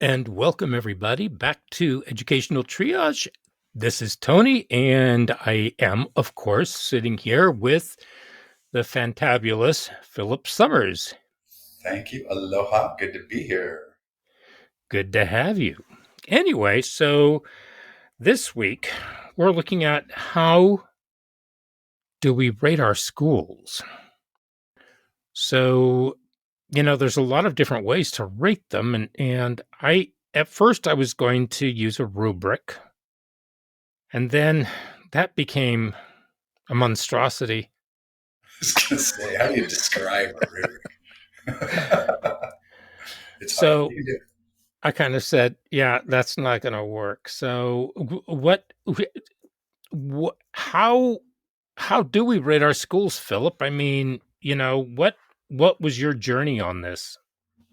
And welcome everybody back to Educational Triage. This is Tony, and I am, of course, sitting here with the fantabulous Philip Summers. Thank you. Aloha. Good to be here. Good to have you. Anyway, so this week we're looking at how do we rate our schools? So, there's a lot of different ways to rate them, and I at first I was going to use a rubric, and then that became a monstrosity. I was going to say, how do you describe a rubric? It's hard. So You can do it. I kind of said, yeah, that's not going to work. So how do we rate our schools, Philip? I mean, what was your journey on this?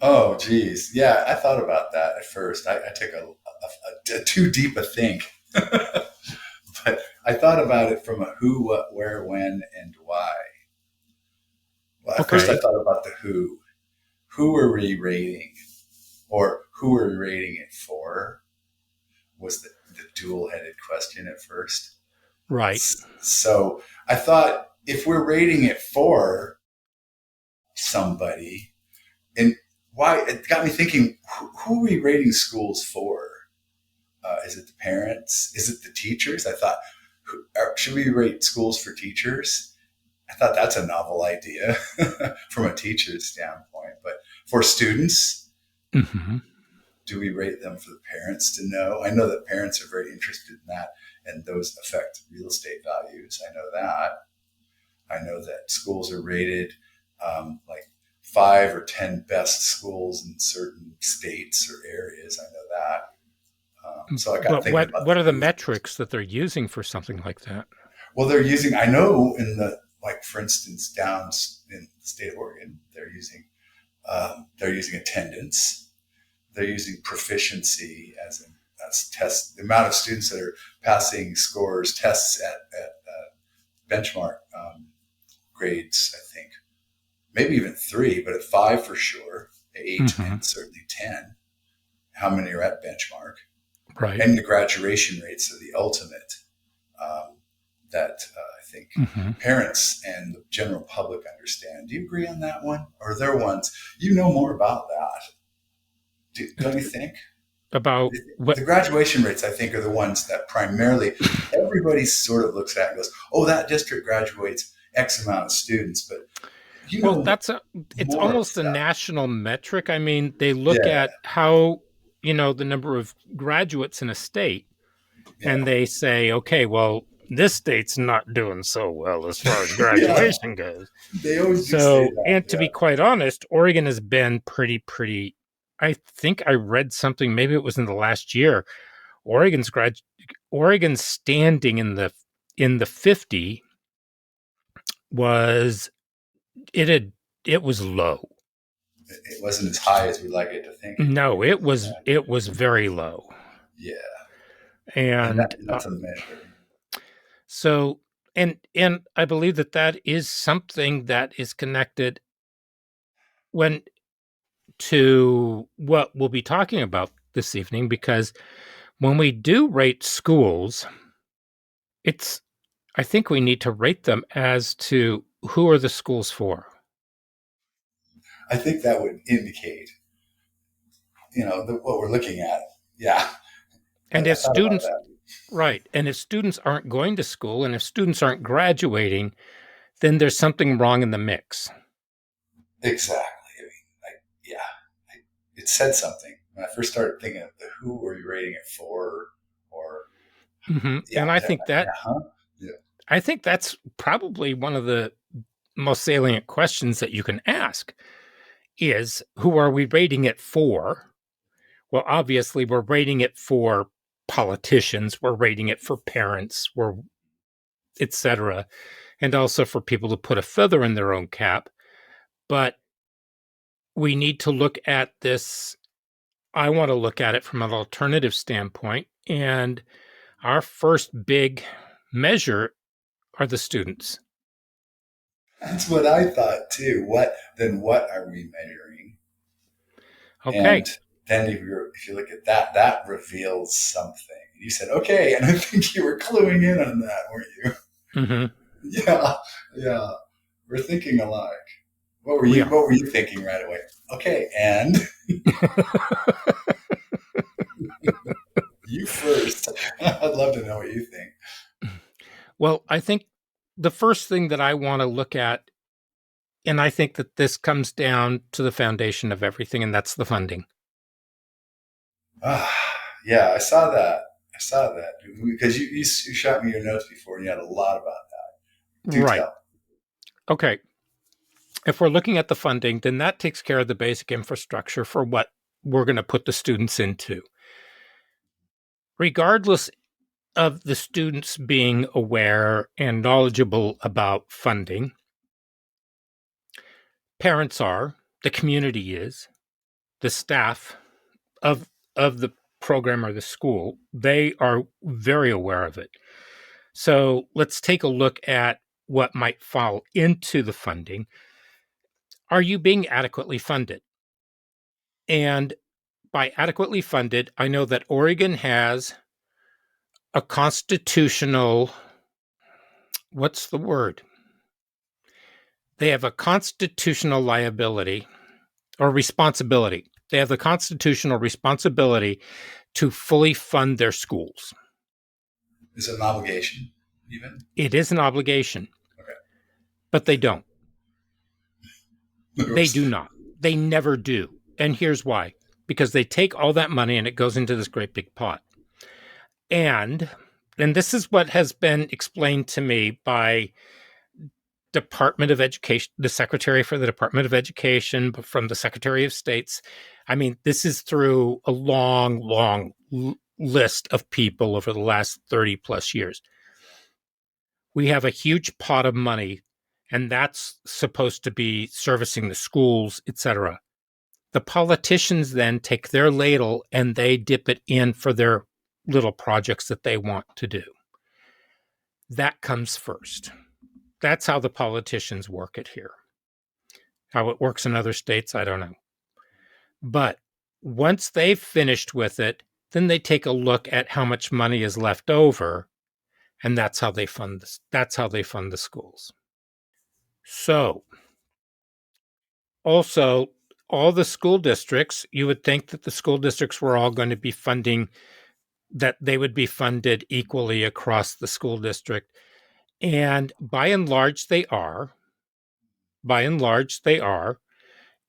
Oh, geez. Yeah, I thought about that at first. I took a too deep a think. But I thought about it from a who, what, where, when, and why. Well, at first I Okay. thought about the who. Who were we rating? Or who were we rating it for? Was the dual headed question at first. Right. So I thought if we're rating it for somebody, and why it got me thinking, who are we rating schools for? Is it the parents? Is it the teachers? I thought, should we rate schools for teachers? I thought that's a novel idea from a teacher's standpoint. But for students, Hmm. do we rate them for the parents to know? I know that parents are very interested in that, and those affect real estate values. I know that. I know that schools are rated like 5 or 10 best schools in certain states or areas. I know that. So I got But thinking what about what the are the who. metrics that they're using for something like that? Well, they're using. I know in the like, for instance, down in the state of Oregon, they're using attendance. They're using proficiency as test the amount of students that are passing scores tests at benchmark grades. I think maybe even 3, but at 5 for sure, 8, Hmm. and certainly 10. How many are at benchmark? Right. And the graduation rates are the ultimate that I think Hmm. parents and the general public understand. Do you agree on that one? Or are there ones you know more about that? Don't you think? About what? The graduation rates, I think, are the ones that primarily everybody sort of looks at and goes, "Oh, that district graduates X amount of students," but you Well, know it's more almost a stuff. national metric. I mean, they look Yeah, at how, the number of graduates in a state, yeah, and they say, okay, well, this state's not doing so well as far as yeah. graduation goes. They always do say So, that. and to Yeah. be quite honest, Oregon has been pretty. I think I read something, maybe it was in the last year. Oregon's grad, Oregon's standing in the 50 was it had it was low. It wasn't as high as we like it to think it No, maybe. it was very low. Yeah, and And that's a measure. so and I believe that is something that is connected when to what we'll be talking about this evening, because when we do rate schools, it's I think we need to rate them as to who are the schools for. I think that would indicate, what we're looking at. Yeah, I, And I if thought about students that. right, and if students aren't going to school and if students aren't graduating, then there's something wrong in the mix. Exactly. I mean, yeah, it said something when I first started thinking of the who were you rating it for, or yeah, And I yeah, think that yeah, huh? Yeah. I think that's probably one of the most salient questions that you can ask is who are we rating it for? Well, obviously we're rating it for politicians, we're rating it for parents, we're etc. And also for people to put a feather in their own cap. But we need to look at this. I want to look at it from an alternative standpoint. And our first big measure are the students. That's what I thought too. What are we measuring? And Okay. then if you look at that, that reveals something. You said, okay, and I think you were cluing in on that, weren't you? Mm-hmm. Yeah, yeah. We're thinking alike. We are. What were you thinking right away? Okay, and you first. I'd love to know what you think. Well, I think the first thing that I want to look at, and I think that this comes down to the foundation of everything, and that's the funding. Ah, yeah, I saw that. I saw that because you shot me your notes before, and you had a lot about that. Do Right. tell. Okay. If we're looking at the funding, then that takes care of the basic infrastructure for what we're going to put the students into. Regardless of the students being aware and knowledgeable about funding, parents are, the community is, the staff of the program or the school, they are very aware of it. So let's take a look at what might fall into the funding. Are you being adequately funded? And by adequately funded, I know that Oregon has a constitutional, what's the word? They have a constitutional liability or responsibility. They have the constitutional responsibility to fully fund their schools. Is it an obligation, even? It is an obligation, Okay. but they don't. They Oops. do not. They never do. And here's why, because they take all that money and it goes into this great big pot. And this is what has been explained to me by Department of Education, the Secretary for the Department of Education, from the Secretary of States. I mean, this is through a long list of people over the last 30 plus years. We have a huge pot of money, and that's supposed to be servicing the schools, etc. The politicians then take their ladle and they dip it in for their little projects that they want to do. That comes first. That's how the politicians work it here. How it works in other states, I don't know. But once they've finished with it, then they take a look at how much money is left over, and that's how they fund this. That's how they fund the schools. So, also, all the school districts, you would think that the school districts were all going to be funding, that they would be funded equally across the school district. And by and large, they are. By and large, they are,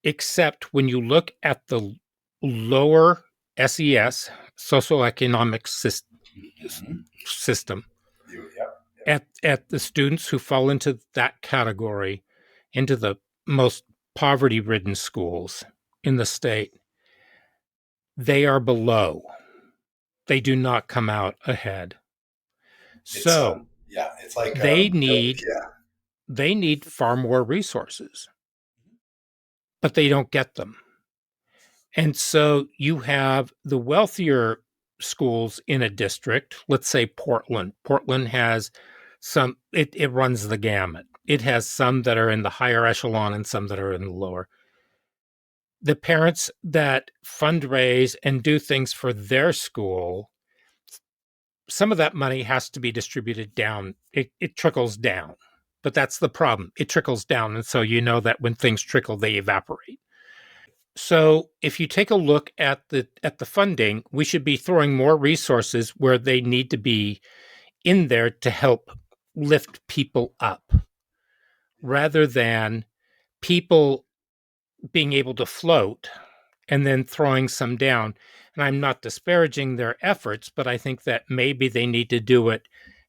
except when you look at the lower SES, socioeconomic Mm-hmm. system, Yep. at the students who fall into that category, into the most poverty ridden schools in the state, they are below. They do not come out ahead. It's So yeah. It's like they need yeah. they need far more resources, but they don't get them. And so you have the wealthier schools in a district, let's say Portland. Portland has it runs the gamut. It has some that are in the higher echelon and some that are in the lower. The parents that fundraise and do things for their school, some of that money has to be distributed down. It trickles down. But that's the problem. It trickles down. And so you know that when things trickle, they evaporate. So if you take a look at the funding, we should be throwing more resources where they need to be in there to help lift people up rather than people being able to float and then throwing some down. And I'm not disparaging their efforts, but I think that maybe they need to do it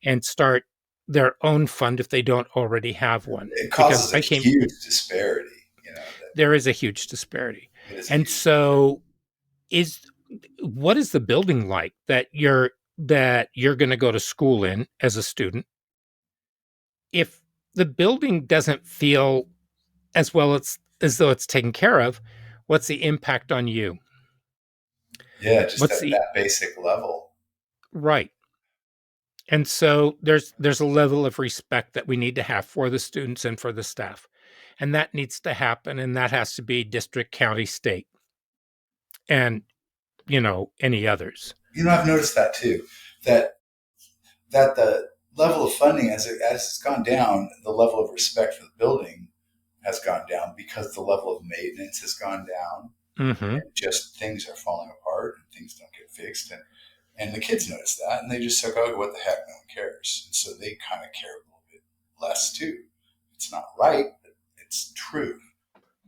and start their own fund if they don't already have one. It Because causes a huge disparity. You know, there is a huge disparity. it is a And huge disparity. so is what is the building like that you're going to go to school in as a student? If the building doesn't feel as well as though it's taken care of, what's the impact on you? Yeah, just What's that, the that basic level. right? And so there's a level of respect that we need to have for the students and for the staff. And that needs to happen, and that has to be district, county, state. And any others. I've noticed that too. That the level of funding, as it's gone down, the level of respect for the building has gone down because the level of maintenance has gone down. Hmm. And just things are falling apart and things don't get fixed. And the kids notice that and they just say, oh, what the heck? No one cares. And so they kind of care a little bit less too. It's not right, but it's true.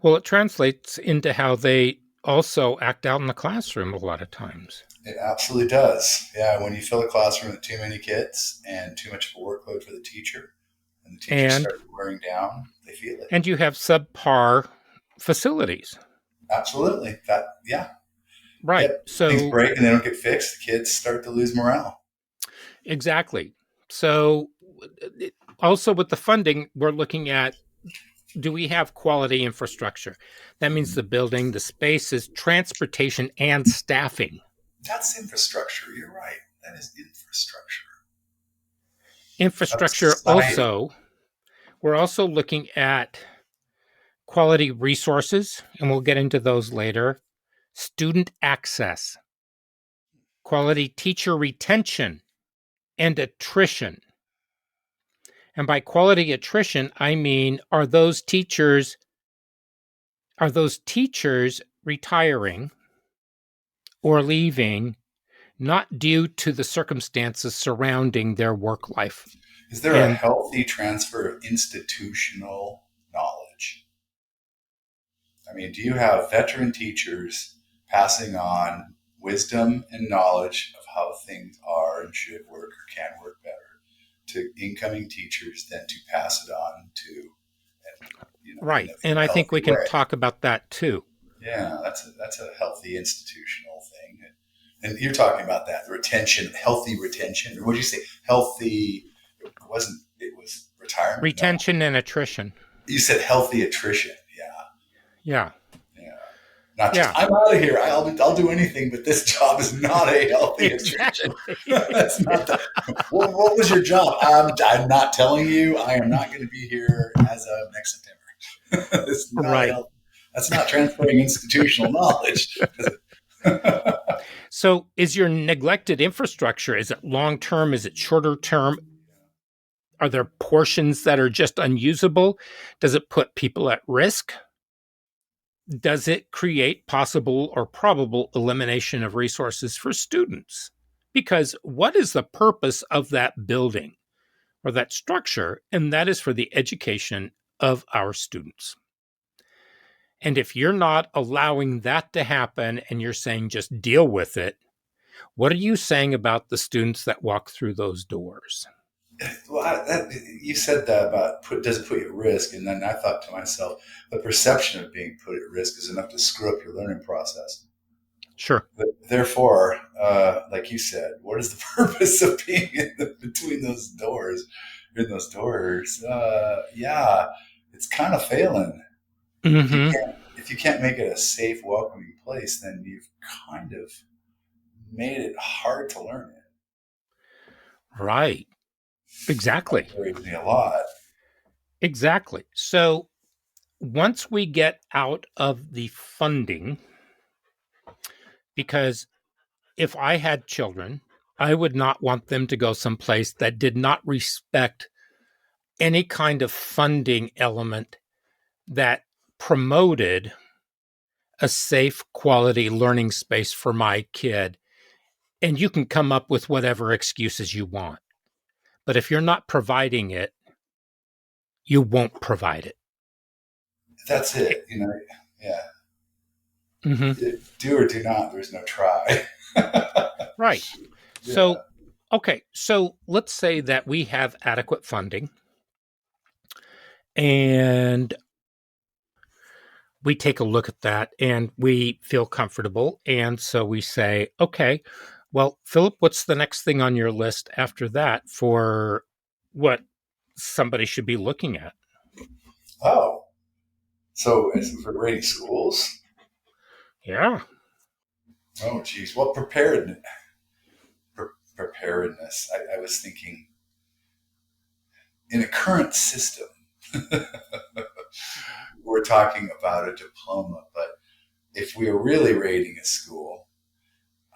Well, it translates into how they also act out in the classroom a lot of times. It absolutely does. Yeah, when you fill a classroom with too many kids and too much of a workload for the teacher, and the teacher And starts wearing down, they feel it. and you have subpar facilities. Absolutely. That, yeah. Right. Yep. Things So break and they don't get fixed. The kids start to lose morale. exactly. So also with the funding, we're looking at, do we have quality infrastructure? That means the building, the spaces, transportation, and staffing. That's infrastructure. You're right. That is infrastructure of Infrastructure society. also, we're also looking at quality resources, and we'll get into those later. Student access, quality teacher retention, and attrition. And by quality attrition, I mean, are those teachers retiring or leaving not due to the circumstances surrounding their work life? Is there a And healthy transfer of institutional knowledge? I mean, do you have veteran teachers passing on wisdom and knowledge of how things are and should work or can work better to incoming teachers than to pass it on to, in right. in And a I think healthy we can way? talk about that too. Yeah, that's a healthy institutional thing. And you're talking about that retention, healthy retention, or what did you say? Healthy. It wasn't. It was retirement. No, Retention and attrition. you said healthy attrition. Yeah, Yeah. yeah. Not just Yeah. I'm out of here. I'll do anything, but this job is not a healthy attrition. Exactly. That's not the. What was your job? I'm not telling you. I am not going to be here as of next September. It's not a Right. healthy. That's not transferring institutional knowledge. So is your neglected infrastructure, is it long term? Is it shorter term? Are there portions that are just unusable? Does it put people at risk? Does it create possible or probable elimination of resources for students? Because what is the purpose of that building or that structure? And that is for the education of our students. And if you're not allowing that to happen and you're saying just deal with it, what are you saying about the students that walk through those doors? Well, you said that about does it put you at risk, and then I thought to myself, the perception of being put at risk is enough to screw up your learning process. Sure. But therefore, like you said, what is the purpose of being between those doors? In those doors, yeah, it's kind of failing. If you Hmm. can't if you can't make it a safe, welcoming place, then you've kind of made it hard to learn it. Right. That Exactly. worries me a lot. Exactly. So once we get out of the funding, because if I had children, I would not want them to go someplace that did not respect any kind of funding element that promoted a safe, quality learning space for my kid. And you can come up with whatever excuses you want. But if you're not providing it, you won't provide it. That's it. Yeah. Hmm. Do or do not. There's no try. Right. Yeah. So, okay. So let's say that we have adequate funding and we take a look at that and we feel comfortable. And so we say, okay, well, Philip, what's the next thing on your list after that for what somebody should be looking at? Oh, so as for grading schools? Yeah. Oh, geez. Well, preparedness. I was thinking in a current system, we're talking about a diploma, but if we are really rating a school,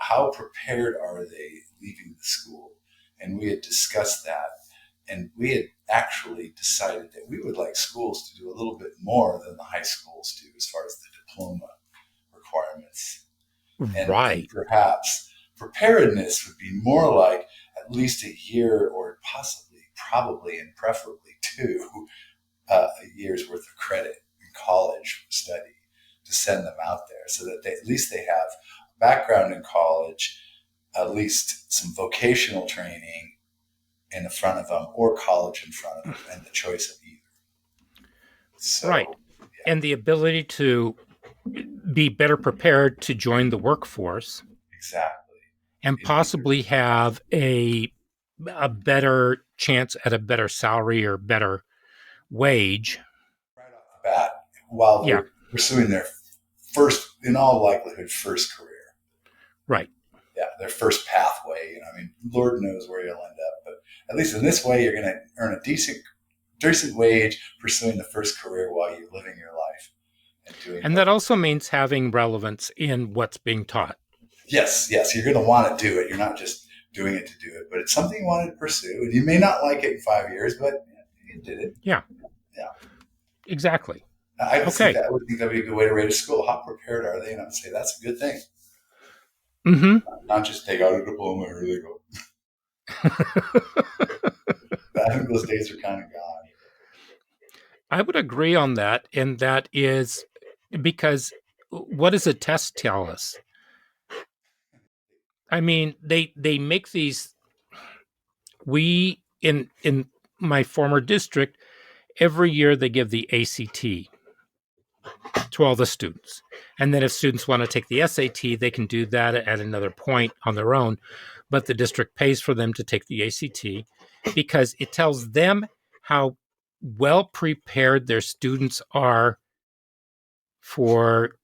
how prepared are they leaving the school? And we had discussed that. And we had actually decided that we would like schools to do a little bit more than the high schools do as far as the diploma requirements. And Right. perhaps preparedness would be more like at least a year or possibly, probably, and preferably two a year's worth of credit in college study to send them out there so that at least they have a background in college, at least some vocational training in the front of them or college in front of them and the choice of either. Right. So, And the ability to be better prepared to join the workforce exactly. and In either, possibly have a better chance at a better salary or better wage. right off the bat, while Yeah, they're pursuing their first, in all likelihood, first career. right. Yeah, their first pathway. I mean, Lord knows where you'll end up, but at least in this way, you're going to earn a decent wage pursuing the first career while you're living your life and doing And what. that also means having relevance in what's being taught. Yes, yes, you're going to want to do it. You're not just doing it to do it, but it's something you wanted to pursue, and you may not like it in 5 years, but you did it. Yeah, Yeah, exactly. I would think Okay. that would be a good way to rate a school. How prepared are they? And I would say that's a good thing. Hmm. Not just take out a diploma. Here they go. I think those days are kind of gone. I would agree on that. And that is because what does a test tell us? I mean, they make these. We in my former district, every year they give the ACT to all the students. And then if students want to take the SAT, they can do that at another point on their own. But the district pays for them to take the ACT because it tells them how well prepared their students are for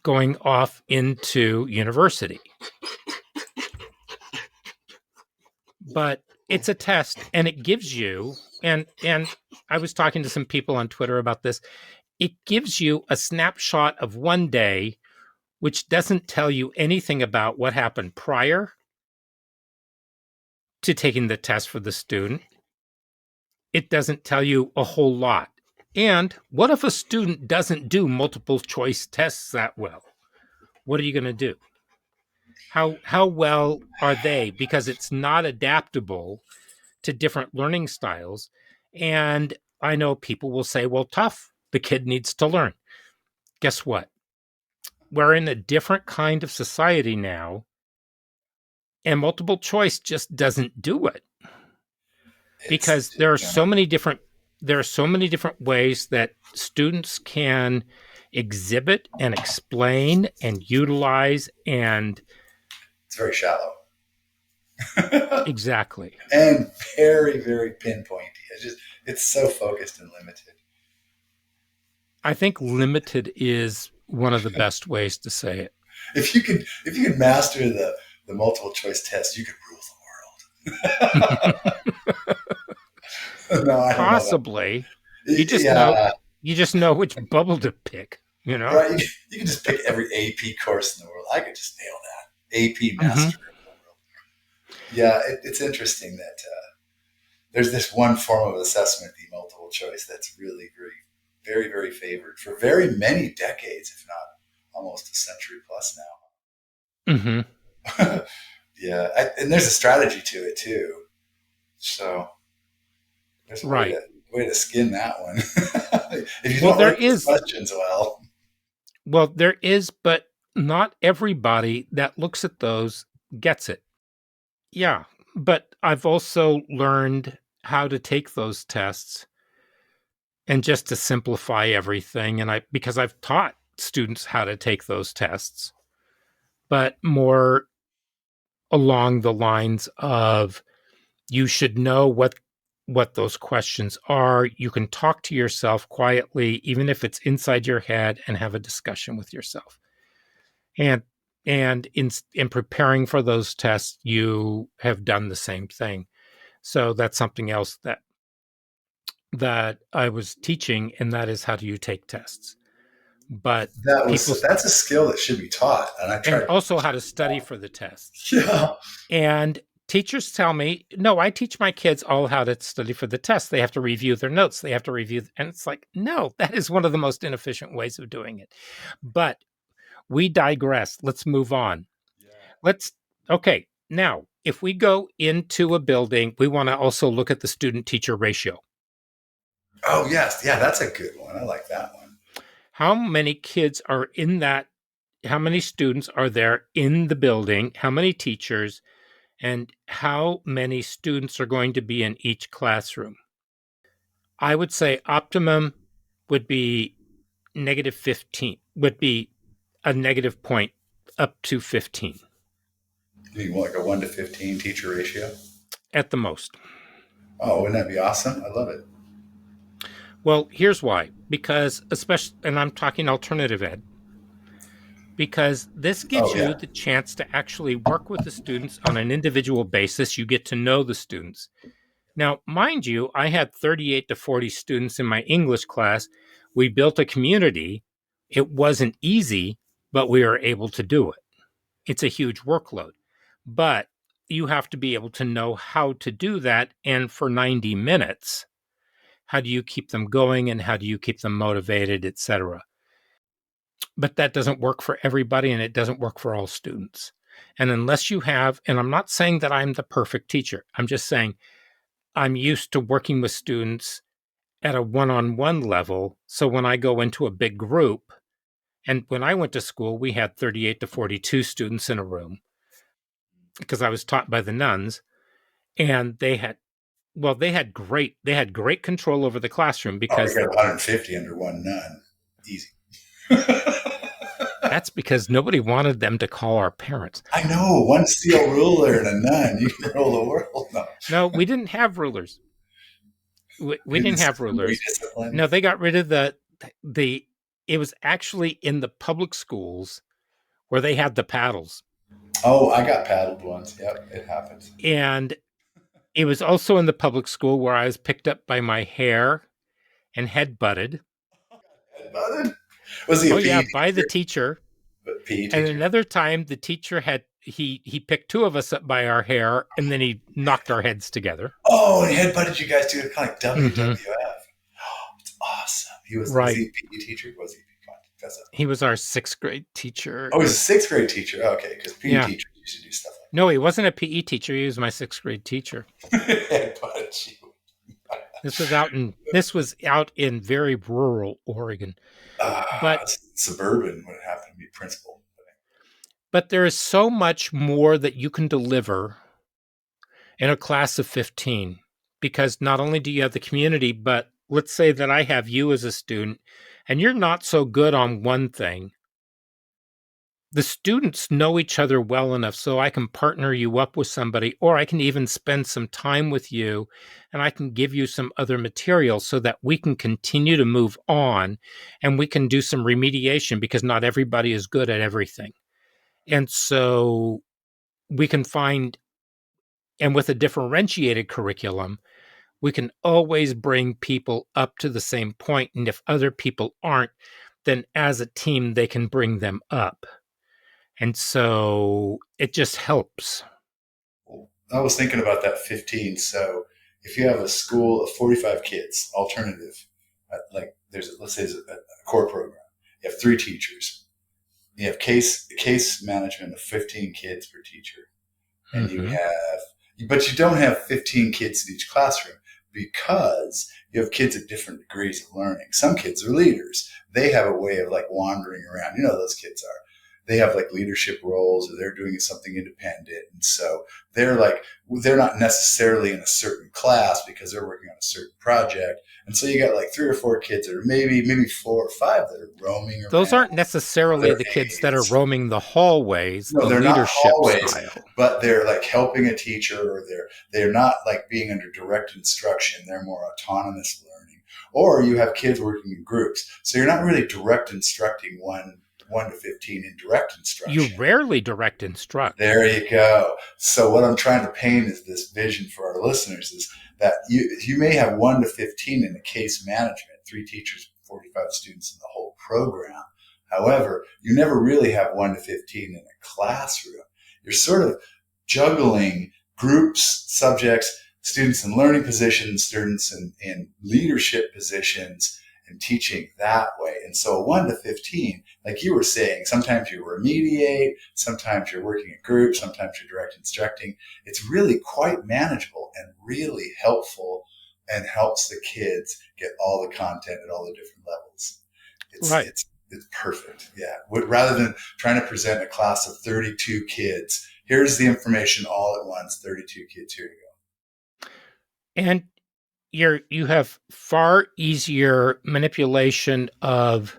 going off into university. But it's a test and it gives you and I was talking to some people on Twitter about this. It gives you a snapshot of one day which doesn't tell you anything about what happened prior to taking the test for the student. It doesn't tell you a whole lot. And what if a student doesn't do multiple choice tests that well? What are you going to do? How well are they? Because it's not adaptable to different learning styles. And I know people will say, well, tough. The kid needs to learn. Guess what? We're in a different kind of society now, and multiple choice just doesn't do it It's because there are so many different ways that students can exhibit and explain and utilize and it's very shallow exactly. and very very pinpointy. It's so focused and limited. I think limited is one of the best ways to say it. If you could master the multiple choice test, you could rule the world. No, I don't know that. Possibly. You just know Yeah, you just know which bubble to pick, you know? right. You can just pick every AP course in the world. I could just nail that AP Hmm. master of the world. Yeah, it's interesting that there's this one form of assessment, the multiple choice, that's really very, very favored for very many decades, if not almost a century plus Hmm. now. Yeah, and there's a strategy to it too. So there's a Right. way to skin that one. If you Well, don't there write those is questions well, well, there is, but not everybody that looks at those gets it. Yeah, but I've also learned how to take those tests and just to simplify everything and I because I've taught students how to take those tests, but more along the lines of you should know what those questions are. You can talk to yourself quietly even if it's inside your head and have a discussion with yourself. And in preparing for those tests you have done the same thing. So that's something else that I was teaching, and that is how do you take tests. but people, That's a skill that should be taught. And I and tried to also teach how it. to study for the tests. Yeah. And teachers tell me, no, I teach my kids all how to study for the test. They have to review their notes. They have to review. And it's like, no, that is one of the most inefficient ways of doing it. But we digress. Let's move on. Let's, okay. Now, if we go into a building, we want to also look at the student teacher ratio. Oh, yes. Yeah, that's a good one. I like that one. How many kids are in that? How many students are there in the building? How many teachers? And how many students are going to be in each classroom? I would say optimum would be negative 15, would be a negative point up to 15 You mean like a 1 to 15 teacher ratio? at the most. Oh, wouldn't that be awesome? I love it. Well, here's why. Because, especially, and I'm talking alternative ed, because this gives Oh, you yeah. the chance to actually work with the students on an individual basis. You get to know the students. Now, mind you, I had 38 to 40 students in my English class. We built a community. It wasn't easy, but we were able to do it. It's a huge workload, but you have to be able to know how to do that. And for 90 minutes, how do you keep them going and how do you keep them motivated, etc.? But that doesn't work for everybody and it doesn't work for all students. And unless you have, and I'm not saying that I'm the perfect teacher, I'm just saying I'm used to working with students at a one-on-one level. So when I go into a big group, and when I went to school, we had 38 to 42 students in a room because I was taught by the nuns, and they had great control over the classroom Oh, you because got 150 under one nun. Easy. that's because nobody wanted them to call our parents. I know. One steel ruler and a nun. You can rule the world. No. No, we didn't have rulers. We didn't have Very rulers. disciplined. No, they got rid of the. It was actually in the public schools where they had the paddles. Oh, I got paddled once. Yep, it happens. And it was also in the public school where I was picked up by my hair and head butted. Was he a Oh yeah, PE by the teacher? teacher. PE And teacher? another time the teacher had he picked two of us up by our hair and then he knocked our heads together. Oh, and he headbutted you guys too, kind of like Mm-hmm. WWF. It's awesome. Was Right. he a PE teacher? Was he? Come on, confess it. He was our sixth grade teacher. Oh, he was a sixth grade teacher. Oh, okay, because PE Yeah. teachers used to do stuff No, he wasn't a PE teacher. He was my sixth grade teacher. like that. Headbutted you. This was out in very rural Oregon. But Suburban would happen to be principal. but there is so much more that you can deliver in a class of 15 because not only do you have the community, but let's say that I have you as a student and you're not so good on one thing. The students know each other well enough so I can partner you up with somebody, or I can even spend some time with you and I can give you some other material so that we can continue to move on and we can do some remediation because not everybody is good at everything. And so we can find, and with a differentiated curriculum, we can always bring people up to the same point. And if other people aren't, then as a team, they can bring them up. And so it just helps. I was thinking about that 15. So if you have a school of 45 kids, alternative, like let's say there's a core program, you have 3 teachers, you have case management of 15 kids per teacher, and but you don't have 15 kids in each classroom because you have kids at different degrees of learning. Some kids are leaders. They have a way of like wandering around. You know, those kids are. They have like leadership roles or they're doing something independent. And so they're not necessarily in a certain class because they're working on a certain project. And so you got like 3 or 4 kids or maybe 4 or 5 that are roaming around. Those aren't necessarily the kids that are roaming the hallways, No, the they're not leadership hallways, style. but they're like helping a teacher or they're not like being under direct instruction. They're more autonomous learning. Or you have kids working in groups. So you're not really direct instructing 1 to 15 in direct instruction. You rarely direct instruct. There you go. So what I'm trying to paint is this vision for our listeners is that you may have 1 to 15 in the case management, 3 teachers, 45 students in the whole program. However, you never really have 1 to 15 in a classroom. You're sort of juggling groups, subjects, students in learning positions, students in leadership positions, and teaching that way. And so 1 to 15, like you were saying, sometimes you remediate, sometimes you're working in groups, sometimes you're direct instructing. It's really quite manageable and really helpful and helps the kids get all the content at all the different levels. Right. It's perfect. Yeah. Rather than trying to present a class of 32 kids, here's the information all at once, 32 kids, here you go. And you have far easier manipulation of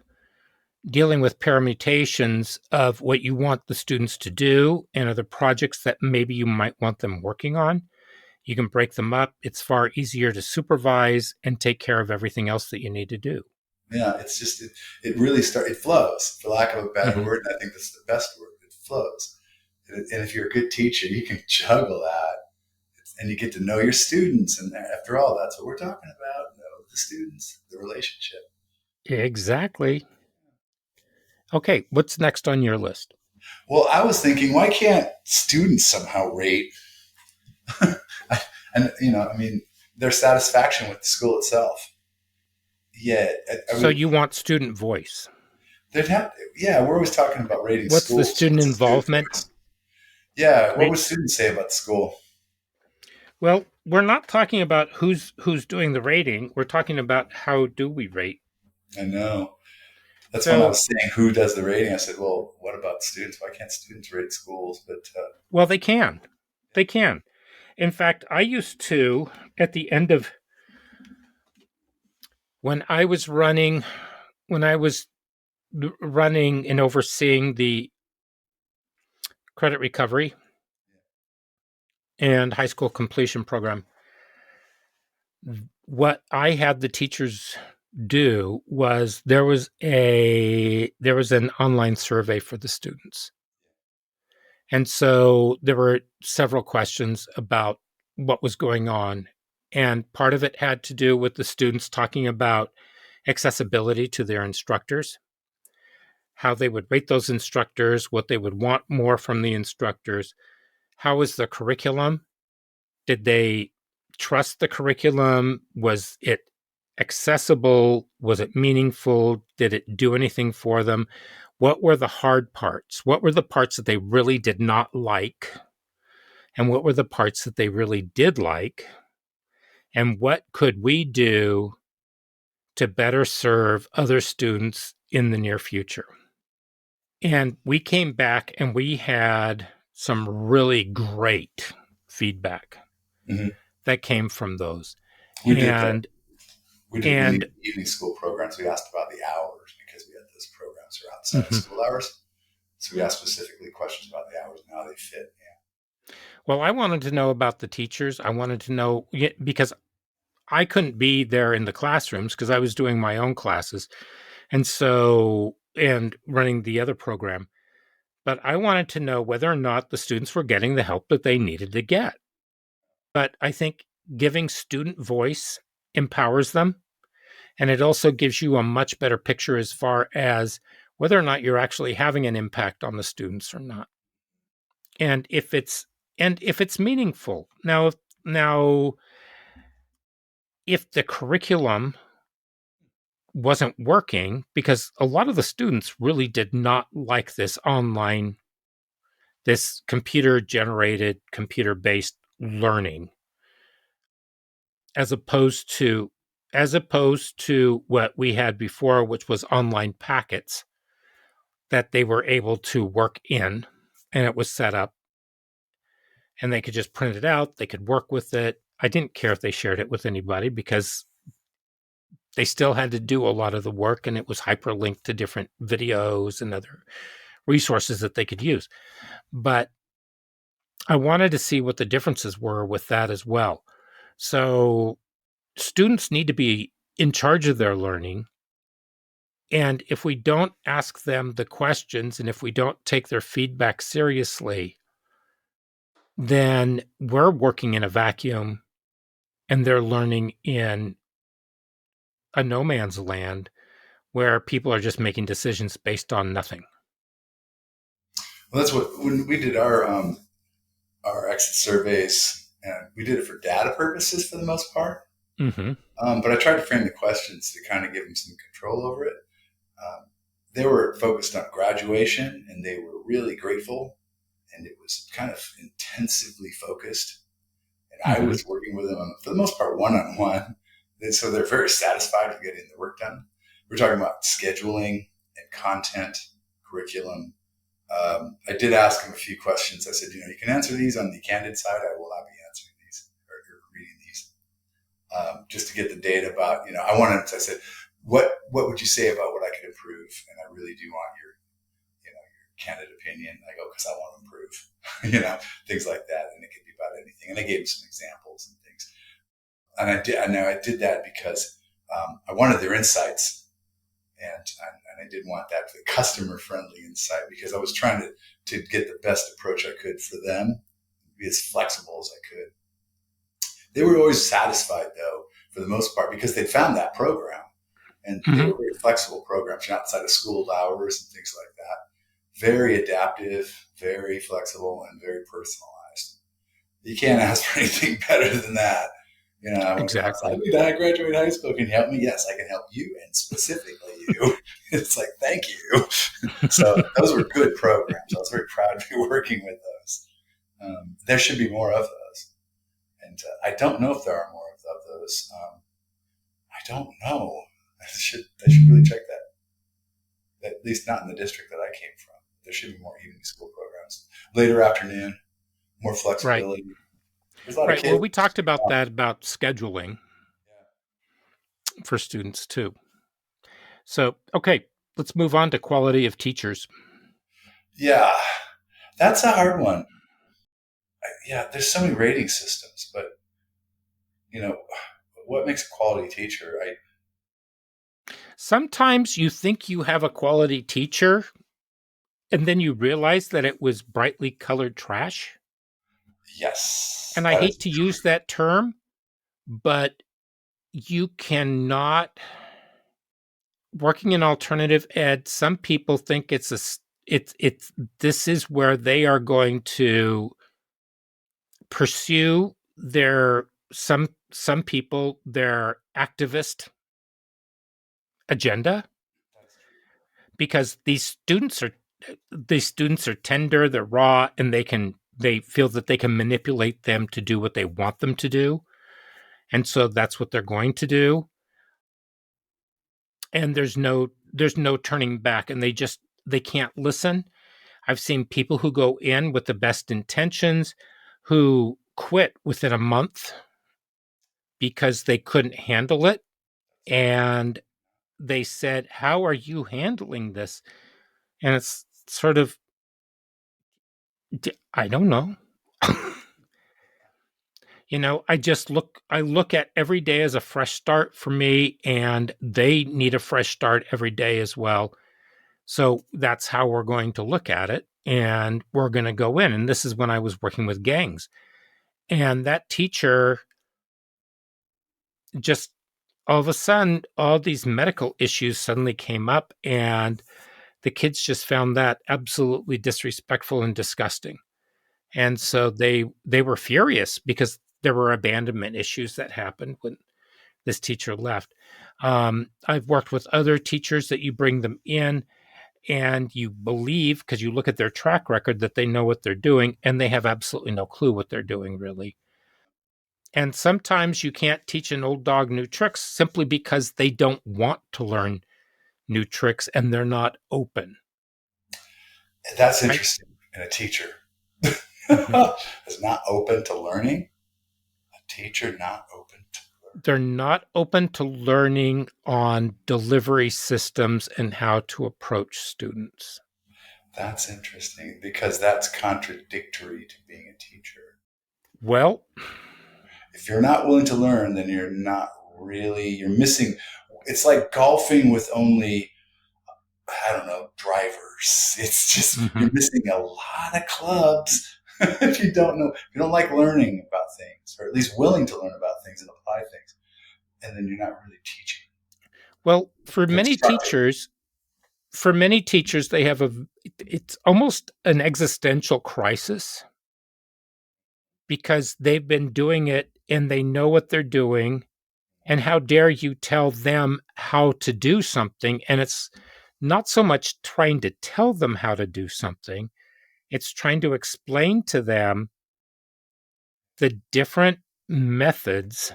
dealing with permutations of what you want the students to do and other projects that maybe you might want them working on. You can break them up. It's far easier to supervise and take care of everything else that you need to do. Yeah, it's just, it really it flows, for lack of a better Mm-hmm. word. And I think that's the best word. It flows. And if you're a good teacher, you can juggle that and you get to know your students. And after all, that's what we're talking about. Know the students, the relationship. Exactly. Okay, what's next on your list? Well, I was thinking, why can't students somehow rate and I mean, their satisfaction with the school itself? Yeah, So you want student voice. they'd have. Yeah, we're always talking about rating What's the schools. student What's the student involvement? voice? Yeah, what Rate? would students say about the school? Well, we're not talking about who's doing the rating. We're talking about how do we rate. I know. That's when I So, was saying who does the rating. I said, well, what about students? Why can't students rate schools? But well, they can. They can. In fact, I used to, at the end of when I was running, when I was running and overseeing the credit recovery and high school completion program, what I had the teachers do was there was an online survey for the students. And so there were several questions about what was going on. And part of it had to do with the students talking about accessibility to their instructors, how they would rate those instructors, what they would want more from the instructors, how was the curriculum? Did they trust the curriculum? Was it accessible? Was it meaningful? Did it do anything for them? What were the hard parts? What were the parts that they really did not like? And what were the parts that they really did like? And what could we do to better serve other students in the near future? And we came back and we had some really great feedback mhm. that came from those. we did that. And We did when and the evening school programs. We asked about the hours because we had those programs are outside of mhm. school hours. So we asked specifically questions about the hours and how they fit. Well, I wanted to know about the teachers. I wanted to know because I couldn't be there in the classrooms because I was doing my own classes and running the other program. But I wanted to know whether or not the students were getting the help that they needed to get. But I think giving student voice empowers them. And it also gives you a much better picture as far as whether or not you're actually having an impact on the students or not. And if it's meaningful. Now if the curriculum wasn't working, because a lot of the students really did not like this computer generated, computer based learning, as opposed to what we had before, which was online packets that they were able to work in, and it was set up and they could just print it out, they could work with it. I didn't care if they shared it with anybody because they still had to do a lot of the work, and it was hyperlinked to different videos and other resources that they could use. But I wanted to see what the differences were with that as well. So students need to be in charge of their learning. And if we don't ask them the questions and if we don't take their feedback seriously, then we're working in a vacuum and they're learning in a no man's land where people are just making decisions based on nothing. Well, that's what when we did our exit surveys, and we did it for data purposes for the most part. Mm-hmm. But I tried to frame the questions to kind of give them some control over it. Um, they were focused on graduation, and they were really grateful, and it was kind of intensively focused. And I Mm-hmm. was working with them for the most part one on one, so they're very satisfied with getting the work done. We're talking about scheduling and content, curriculum. I did ask them a few questions. I said, you can answer these on the candid side. I will not be answering these or reading these, just to get the data about, I said, what would you say about what I could improve? And I really do want your candid opinion. I go, because I want to improve, things like that. And it could be about anything. And I gave them some examples and things. And I did that because I wanted their insights, and I didn't want that customer friendly insight, because I was trying to get the best approach I could for them, be as flexible as I could. They were always satisfied, though, for the most part, because they found that program, and they Mm-hmm. were very flexible programs outside of school hours and things like that. Very adaptive, very flexible, and very personalized. You can't ask for anything better than that. Exactly. I graduate high school. Can you help me? Yes, I can help you, and specifically you. It's like, thank you. So those were good programs. I was very proud to be working with those. There should be more of those. And I don't know if there are more of those. I don't know. I should really check that. At least not in the district that I came from. There should be more evening school programs. Later afternoon, more Right. flexibility. There's a lot of Right. Well, kids. we talked about that, about scheduling for students too. So, okay, let's move on to quality of teachers. Yeah, that's a hard one. Yeah, there's so many rating systems, but you know, what makes a quality teacher? Sometimes you think you have a quality teacher, and then you realize that it was brightly colored trash. Yes, And I that hate is to use that term, but you cannot, working in alternative ed, some people think it's this is where they are going to pursue their, some people, their activist agenda, that's true. because these students are tender, they're raw, and they feel that they can manipulate them to do what they want them to do, and so that's what they're going to do. And there's no turning back, and they can't listen. I've seen people who go in with the best intentions who quit within a month because they couldn't handle it, and they said, "How are you handling this?" And it's sort of, I don't know. I look at every day as a fresh start for me, and they need a fresh start every day as well. So that's how we're going to look at it. And we're going to go in. And this is when I was working with gangs. And that teacher just, all of a sudden, all these medical issues suddenly came up, and the kids just found that absolutely disrespectful and disgusting. And so they were furious because there were abandonment issues that happened when this teacher left. I've worked with other teachers that you bring them in and you believe, because you look at their track record, that they know what they're doing, and they have absolutely no clue what they're doing, really. And sometimes you can't teach an old dog new tricks simply because they don't want to learn new tricks and they're not open. That's Right? interesting in a teacher. Mhm. Is not open to learning. A teacher not open to learning. They're not open to learning on delivery systems and how to approach students. That's interesting because that's contradictory to being a teacher. Well, If you're not willing to learn, then you're missing. It's like golfing with only, I don't know, drivers. It's just, mhm. you're missing a lot of clubs if if you don't like learning about things, or at least willing to learn about things and apply things, and then you're not really teaching. Well, constructive. for many teachers, they have it's almost an existential crisis because they've been doing it and they know what they're doing. And how dare you tell them how to do something? And it's not so much trying to tell them how to do something, it's trying to explain to them the different methods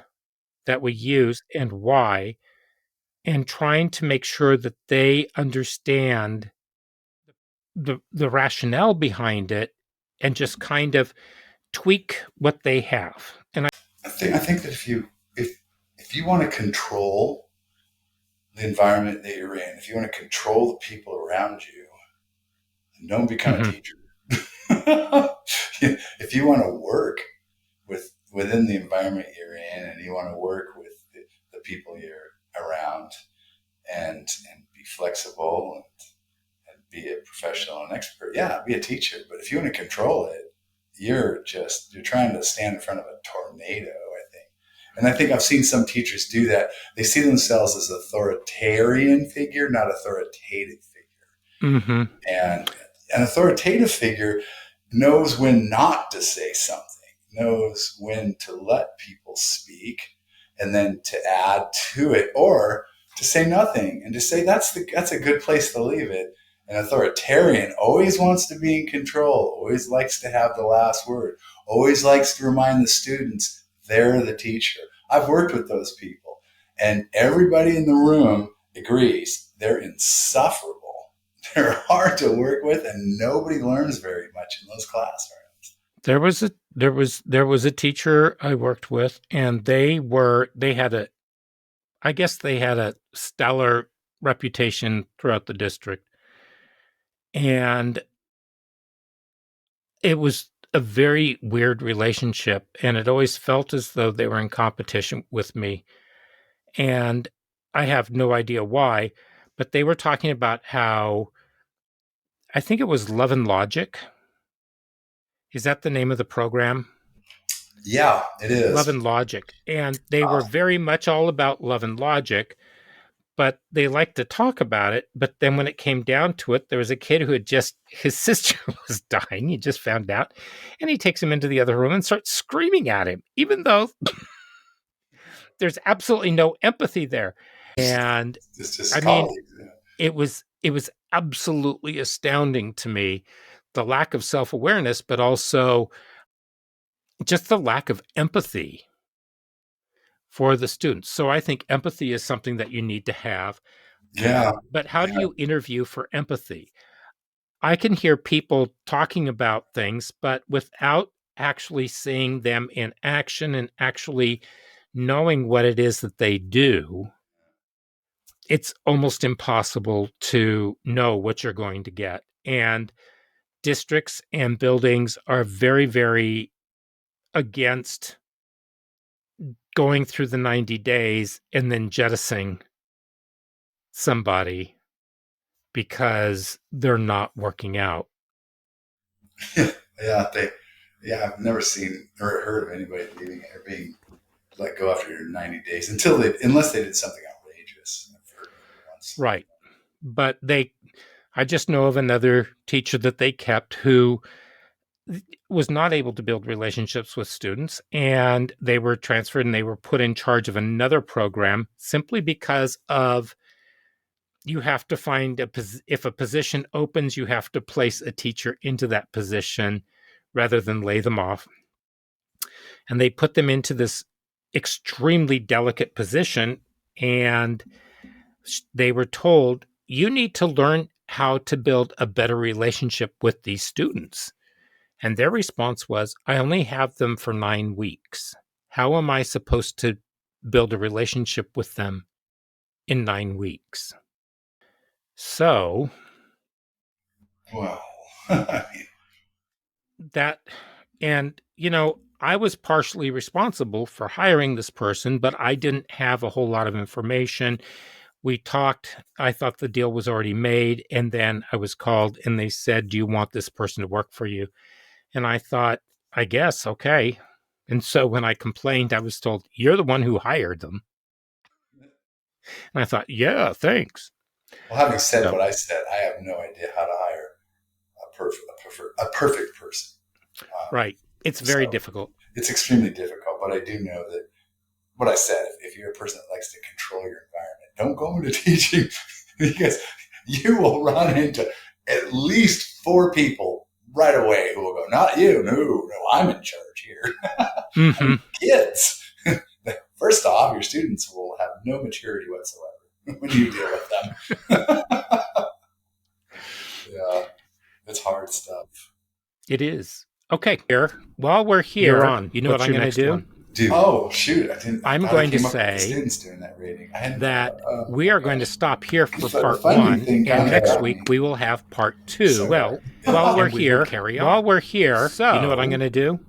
that we use and why, and trying to make sure that they understand the rationale behind it and just kind of tweak what they have. And I think that if you want to control the environment that you're in, if you want to control the people around you, don't become a Mhm. teacher. If you want to work within the environment you're in, and you want to work with the people you're around, and be flexible, and be a professional and expert, yeah, be a teacher. But if you want to control it, you're trying to stand in front of a tornado, I think. And I think I've seen some teachers do that. They see themselves as authoritarian figure, not authoritative figure. Mhm. And an authoritative figure knows when not to say something, knows when to let people speak, and then to add to it, or to say nothing and to say that's a good place to leave it. An authoritarian always wants to be in control, always likes to have the last word, always likes to remind the students they're the teacher. I've worked with those people, and everybody in the room agrees they're insufferable. They're hard to work with, and nobody learns very much in those classrooms. There was a teacher I worked with, and they had a I guess they had a stellar reputation throughout the district. And it was a very weird relationship, and it always felt as though they were in competition with me. And I have no idea why, but they were talking about how I think it was Love and Logic. Is that the name of the program? Yeah, it Love is. and Logic. And they were very much all about love and logic, but they liked to talk about it. But then when it came down to it, there was a kid who had just, his sister was dying. He just found out. And he takes him into the other room and starts screaming at him, even though there's absolutely no empathy there. And It's just I mean, colleagues. Yeah. it was absolutely astounding to me, the lack of self-awareness, but also just the lack of empathy for the students. So I think empathy is something that you need to have. Yeah. But how do Yeah. you interview for empathy? I can hear people talking about things, but without actually seeing them in action and actually knowing what it is that they do, it's almost impossible to know what you're going to get. And districts and buildings are very, very against going through the 90 days and then jettisoning somebody because they're not working out. Yeah. Yeah, I've never seen or heard of anybody leaving or being let go after 90 days unless they did something outrageous. I've heard maybe once. Right. But I just know of another teacher that they kept who was not able to build relationships with students, and they were transferred and they were put in charge of another program simply because of you have to find if a position opens, you have to place a teacher into that position rather than lay them off. And they put them into this extremely delicate position, and they were told, you need to learn how to build a better relationship with these students. And their response was, I only have them for 9 weeks. How am I supposed to build a relationship with them in 9 weeks? So Well, I mean, that, and, I was partially responsible for hiring this person, but I didn't have a whole lot of information. We talked. I thought the deal was already made. And then I was called and they said, do you want this person to work for you? And I thought, I guess, okay. And so when I complained, I was told, you're the one who hired them. And I thought, yeah, thanks. Well, having said what I said, I have no idea how to hire a perfect person. Right. It's very difficult. It's extremely difficult, but I do know that what I said, if you're a person that likes to control your environment, don't go into teaching because you will run into at least 4 people right away who will go, not you, no, I'm in charge here. Mm-hmm. Kids. First off, your students will have no maturity whatsoever when you deal with them. Yeah, it's hard stuff. It is. Okay, here. While we're here, you're on. You know what I'm going to do? Oh, shoot. I'm going to say students doing that rating. that we are going to stop here for part 1, and next week we will have part 2. So, well, while we're here, so you know what I'm going to do?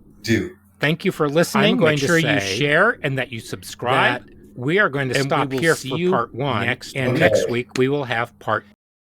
Thank you for listening. I'm going to say you share and that you subscribe. We are going to stop here for part 1, and next week we will have part